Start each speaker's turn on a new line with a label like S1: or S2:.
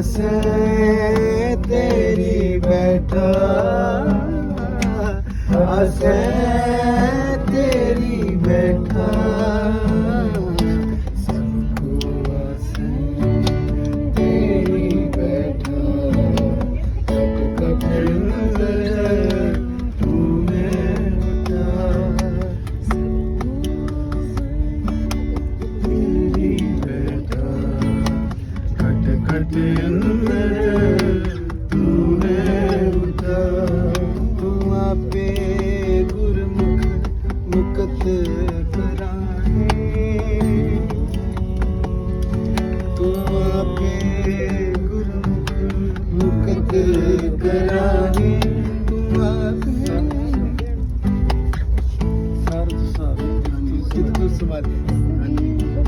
S1: असे तेरी बैठा असे तेरी बैठा सबको असे तेरी बैठा कट नजर तूने उठा तेरी बैठा कट अंदर तूने उठा तू आपे गुरमुख मुकत कराए तू आपे गुरमुख मुकत कराए तू आपे सार कितकं समाधी